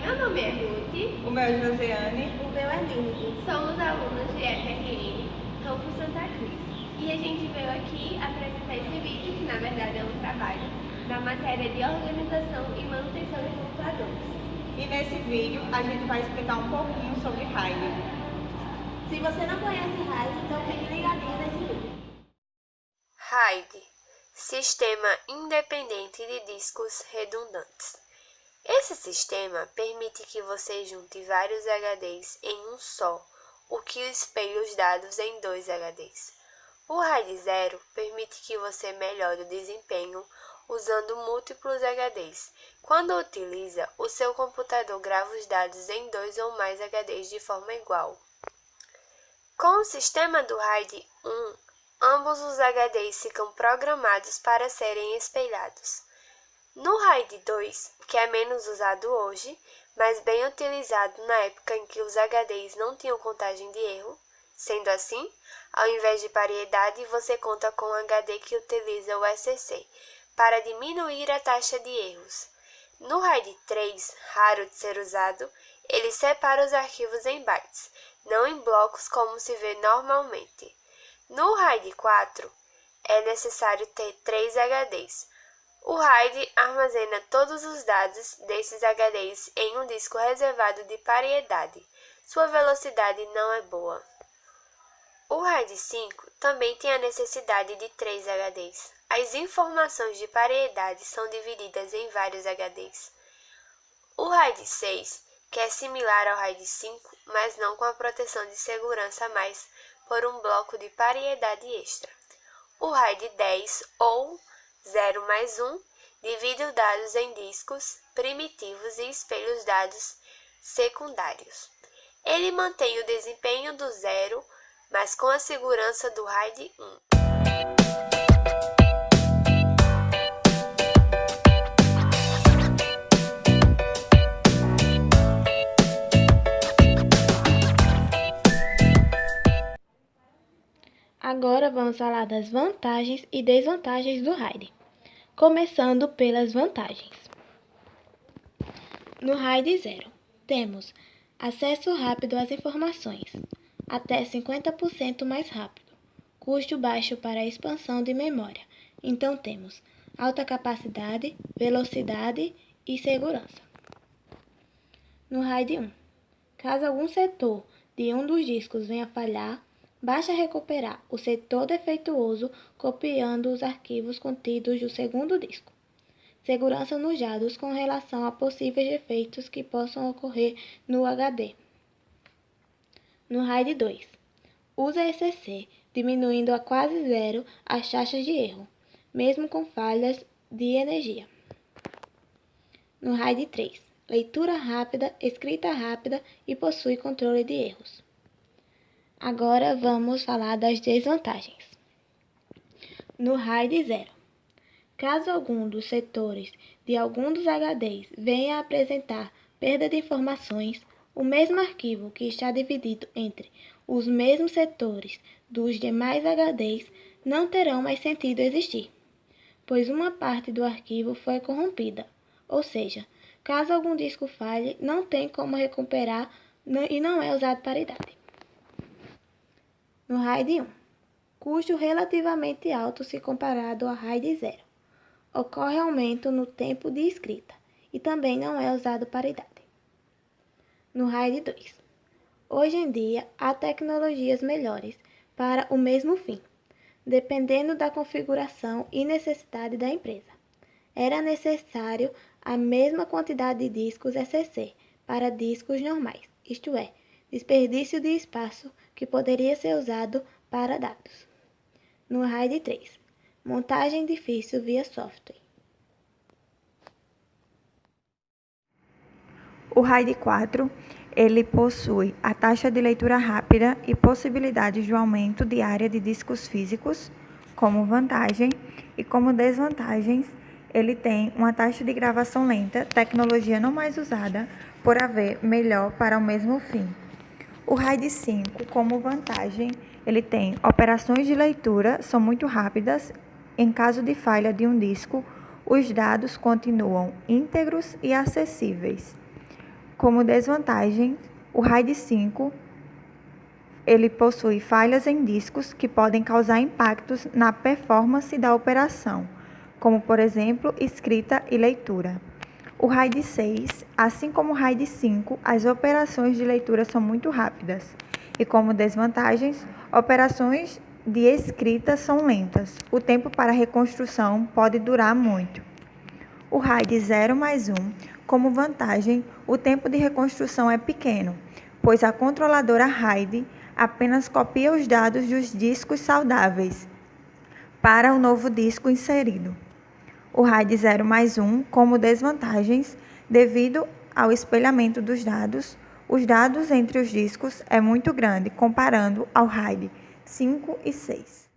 Meu nome é Ruth. O meu é Josiane. O meu é Lili. Somos alunos de FRN, Campus Santa Cruz. E a gente veio aqui apresentar esse vídeo, que na verdade é um trabalho, na matéria de organização e manutenção de computadores. E nesse vídeo a gente vai explicar um pouquinho sobre RAID. Se você não conhece RAID, então fique ligadinho nesse vídeo. RAID, Sistema Independente de Discos Redundantes. Esse sistema permite que você junte vários HDs em um só, o que espelha os dados em dois HDs. O RAID 0 permite que você melhore o desempenho usando múltiplos HDs. Quando utiliza, o seu computador grava os dados em dois ou mais HDs de forma igual. Com o sistema do RAID 1, ambos os HDs ficam programados para serem espelhados. No RAID 2, que é menos usado hoje, mas bem utilizado na época em que os HDs não tinham contagem de erro, sendo assim, ao invés de paridade, você conta com um HD que utiliza o SCC, para diminuir a taxa de erros. No RAID 3, raro de ser usado, ele separa os arquivos em bytes, não em blocos como se vê normalmente. No RAID 4, é necessário ter 3 HDs. O RAID armazena todos os dados desses HDs em um disco reservado de paridade. Sua velocidade não é boa. O RAID 5 também tem a necessidade de 3 HDs. As informações de paridade são divididas em vários HDs. O RAID 6, que é similar ao RAID 5, mas não com a proteção de segurança mais por um bloco de paridade extra. O RAID 10 ou 0+1 divide os dados em discos primitivos e espelha os dados secundários. Ele mantém o desempenho do 0, mas com a segurança do RAID 1. Agora vamos falar das vantagens e desvantagens do RAID. Começando pelas vantagens. No RAID 0, temos acesso rápido às informações, até 50% mais rápido, custo baixo para a expansão de memória. Então temos alta capacidade, velocidade e segurança. No RAID 1, caso algum setor de um dos discos venha falhar, basta recuperar o setor defeituoso copiando os arquivos contidos do segundo disco. Segurança nos dados com relação a possíveis defeitos que possam ocorrer no HD. No RAID 2, usa SCC, diminuindo a quase zero as taxas de erro, mesmo com falhas de energia. No RAID 3, leitura rápida, escrita rápida e possui controle de erros. Agora vamos falar das desvantagens. No RAID 0, caso algum dos setores de algum dos HDs venha a apresentar perda de informações, o mesmo arquivo que está dividido entre os mesmos setores dos demais HDs não terão mais sentido existir, pois uma parte do arquivo foi corrompida, ou seja, caso algum disco falhe, não tem como recuperar e não é usado paridade. No RAID 1, custo relativamente alto se comparado ao RAID 0. Ocorre aumento no tempo de escrita e também não é usado paridade. No RAID 2, hoje em dia há tecnologias melhores para o mesmo fim, dependendo da configuração e necessidade da empresa. Era necessário a mesma quantidade de discos SCC para discos normais, isto é, desperdício de espaço que poderia ser usado para dados. No RAID 3, montagem difícil via software. O RAID 4, ele possui a taxa de leitura rápida e possibilidades de aumento de área de discos físicos como vantagem, e como desvantagens, ele tem uma taxa de gravação lenta, tecnologia não mais usada, por haver melhor para o mesmo fim. O RAID 5, como vantagem, ele tem operações de leitura, são muito rápidas. Em caso de falha de um disco, os dados continuam íntegros e acessíveis. Como desvantagem, o RAID 5 ele possui falhas em discos que podem causar impactos na performance da operação, como, por exemplo, escrita e leitura. O RAID 6, assim como o RAID 5, as operações de leitura são muito rápidas e, como desvantagens, operações de escrita são lentas. O tempo para reconstrução pode durar muito. O RAID 0+1, como vantagem, o tempo de reconstrução é pequeno, pois a controladora RAID apenas copia os dados dos discos saudáveis para o novo disco inserido. O RAID 0+1, como desvantagens, devido ao espelhamento dos dados, os dados entre os discos é muito grande comparando ao RAID 5 e 6.